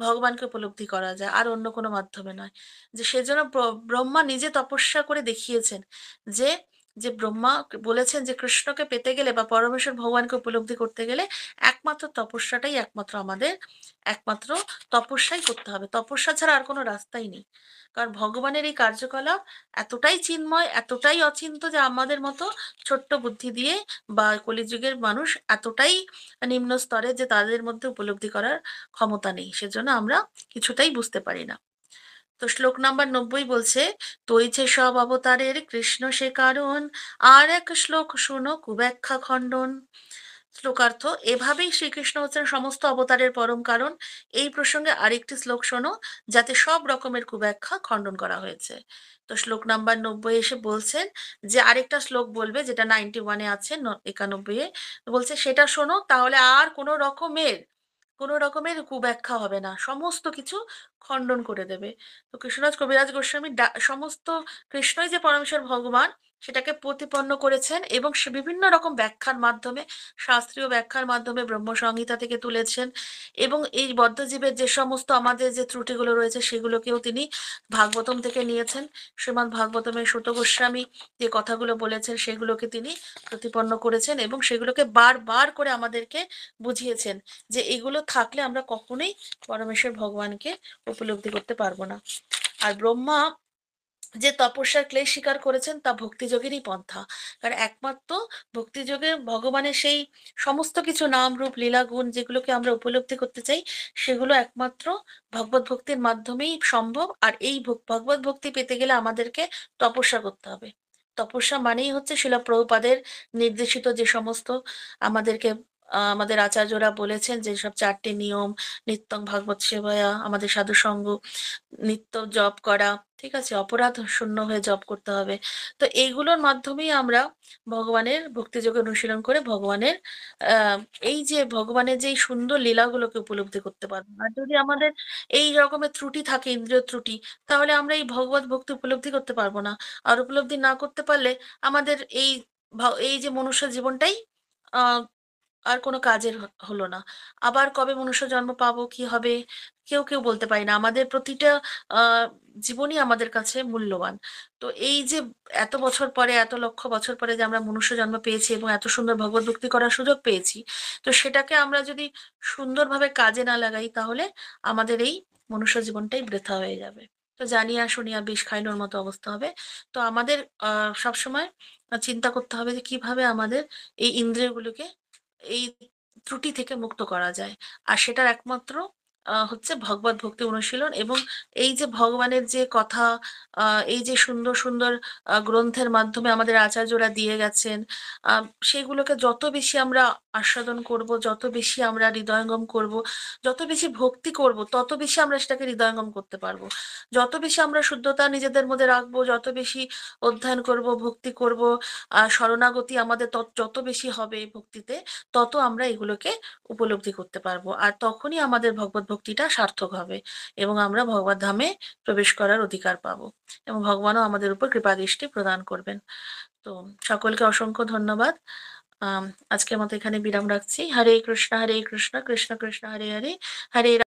ভগবানকে উপলব্ধি করা যায়, আর অন্য কোনো মাধ্যমে নয়। যে সেজন্য ব্রহ্মা নিজে তপস্যা করে দেখিয়েছেন যে যে ব্রহ্মা বলেছেন যে কৃষ্ণকে পেতে গেলে বা পরমেশ্বর ভগবানকে উপলব্ধি করতে গেলে একমাত্র তপস্যাটাই একমাত্র আমাদের, একমাত্র তপস্যাই করতে হবে। তপস্যা ছাড়া আর কোনো রাস্তাই নেই। কারণ ভগবানের এই কার্যকলাপ এতটাই চিন্ময়, এতটাই অচিন্ত্য যে আমাদের মতো ছোট্ট বুদ্ধি দিয়ে বা কলিযুগের মানুষ এতটাই নিম্ন স্তরে যে তাদের মধ্যে উপলব্ধি করার ক্ষমতা নেই। সেজন্য আমরা কিছুটাই বুঝতে পারি না। তো শ্লোক নাম্বার 90 বলছে, তৈছে সব অবতারের কৃষ্ণ সে কারণ, আর এক শ্লোক শোনো কুব্যাখ্যা খণ্ডন। শ্লোকার্থ, এভাবেই শ্রীকৃষ্ণ হচ্ছেন সমস্ত অবতারের পরম কারণ। এই প্রসঙ্গে আরেকটি শ্লোক শোনো, যাতে সব রকমের কুব্যাখ্যা খণ্ডন করা হয়েছে। তো শ্লোক নাম্বার 90 এসে বলছেন যে আরেকটা শ্লোক বলবে, যেটা 91-এ আছে, 91-এ বলছে সেটা শোনো, তাহলে আর কোনো রকমের কুব্যাখ্যা হবে না, সমস্ত কিছু খণ্ডন করে দেবে। তো কৃষ্ণরাজ কবিরাজ গোস্বামী সমস্ত কৃষ্ণই যে পরমেশ্বর ভগবান সেটাকে প্রতিপন্ন করেছেন এবং সে বিভিন্ন রকম ব্যাখ্যার মাধ্যমে, শাস্ত্রীয় ব্যাখ্যার মাধ্যমে ব্রহ্মসংহিতা থেকে তুলেছেন এবং এই বদ্ধজীবের যে সমস্ত আমাদের যে ত্রুটিগুলো রয়েছে সেগুলোকেও তিনি ভাগবতম থেকে নিয়েছেন। শ্রীমদ্ ভাগবতমের সূত গোস্বামী যে কথাগুলো বলেছেন সেগুলোকে তিনি প্রতিপন্ন করেছেন এবং সেগুলোকে বারবার করে আমাদেরকে বুঝিয়েছেন যে এগুলো থাকলে আমরা কখনোই পরমেশ্বর ভগবানকে উপলব্ধি করতে পারবো না। আর ব্রহ্মা যে তপস্যার ক্লেশ স্বীকার করেছেন তা ভক্তিযোগেরই পন্থা। কারণ একমাত্র ভক্তিযোগে ভগবানের সেই সমস্ত কিছু নাম রূপ লীলা গুণ যেগুলোকে আমরা উপলব্ধি করতে চাই সেগুলো একমাত্র ভগবত ভক্তির মাধ্যমেই সম্ভব। আর এই ভগবত ভক্তি পেতে গেলে আমাদেরকে তপস্যা করতে হবে। তপস্যা মানেই হচ্ছে শিলা প্রভুপাদের নির্দেশিত যে সমস্ত আমাদেরকে আমাদের আচার্যরা বলেছেন যে সব 4টি নিয়ম, নিত্যং ভাগবত সেবায়া, আমাদের সাধু সঙ্গ, নিত্য জপ করা, ঠিক আছে, অপরাধ শূন্য হয়ে জপ করতে হবে। তো এইগুলোর মাধ্যমেই আমরা ভগবানের ভক্তিযোগ অনুশীলন করে ভগবানের আহ এই যে ভগবানের যে এই সুন্দর লীলাগুলোকে উপলব্ধি করতে পারবো। আর যদি আমাদের এই রকমের ত্রুটি থাকে, ইন্দ্রিয় ত্রুটি, তাহলে আমরা এই ভগবত ভক্তি উপলব্ধি করতে পারবো না। আর উপলব্ধি না করতে পারলে আমাদের এই এই যে মনুষ্য জীবনটাই আহ আর কোনো কাজের হলো না। আবার কবে মনুষ্য জন্ম পাবো, কি হবে, কেউ কেউ বলতে পারি না। আমাদের প্রতিটা আহ জীবনই আমাদের কাছে মূল্যবান। তো এই যে এত বছর পরে, এত লক্ষ বছর পরে যে আমরা মনুষ্য জন্ম পেয়েছি এবং এত সুন্দর ভগবত ভক্তি করার সুযোগ পেয়েছি, তো সেটাকে আমরা যদি সুন্দরভাবে কাজে না লাগাই তাহলে আমাদের এই মনুষ্য জীবনটাই বৃথা হয়ে যাবে। তো জানিয়া শুনিয়া বিষ খাইনোর মতো অবস্থা হবে। তো আমাদের সবসময় চিন্তা করতে হবে যে কিভাবে আমাদের এই ইন্দ্রিয়গুলোকে এই ত্রুটি থেকে মুক্ত করা যায়। আর সেটার একমাত্র হচ্ছে ভগবত ভক্তি অনুশীলন এবং এই যে ভগবানের যে কথা, এই যে সুন্দর সুন্দর গ্রন্থের মাধ্যমে আমাদের আচার্যরা দিয়ে গেছেন, সেগুলোকে যত বেশি আমরা আস্বাদন করব, যত বেশি আমরা হৃদয়ঙ্গম করব, যত বেশি ভক্তি করব, তত বেশি আমরা সেটাকে হৃদয়ঙ্গম করতে পারবো। যত বেশি আমরা শুদ্ধতা নিজেদের মধ্যে রাখবো, যত বেশি অধ্যয়ন করব, ভক্তি করব, শরণাগতি আমাদের যত বেশি হবে ভক্তিতে, তত আমরা এগুলোকে উপলব্ধি করতে পারবো। আর তখনই আমাদের ভগবত ভক্তিটা সার্থক হবে এবং আমরা ভগবত ধামে প্রবেশ করার অধিকার পাবো এবং ভগবানও আমাদের উপর কৃপা দৃষ্টি প্রদান করবেন। তো সকলকে অসংখ্য ধন্যবাদ। আম, আজকের মতো এখানে বিরাম রাখছি। হরে কৃষ্ণ কৃষ্ণ কৃষ্ণ কৃষ্ণ হরে হরে, হরে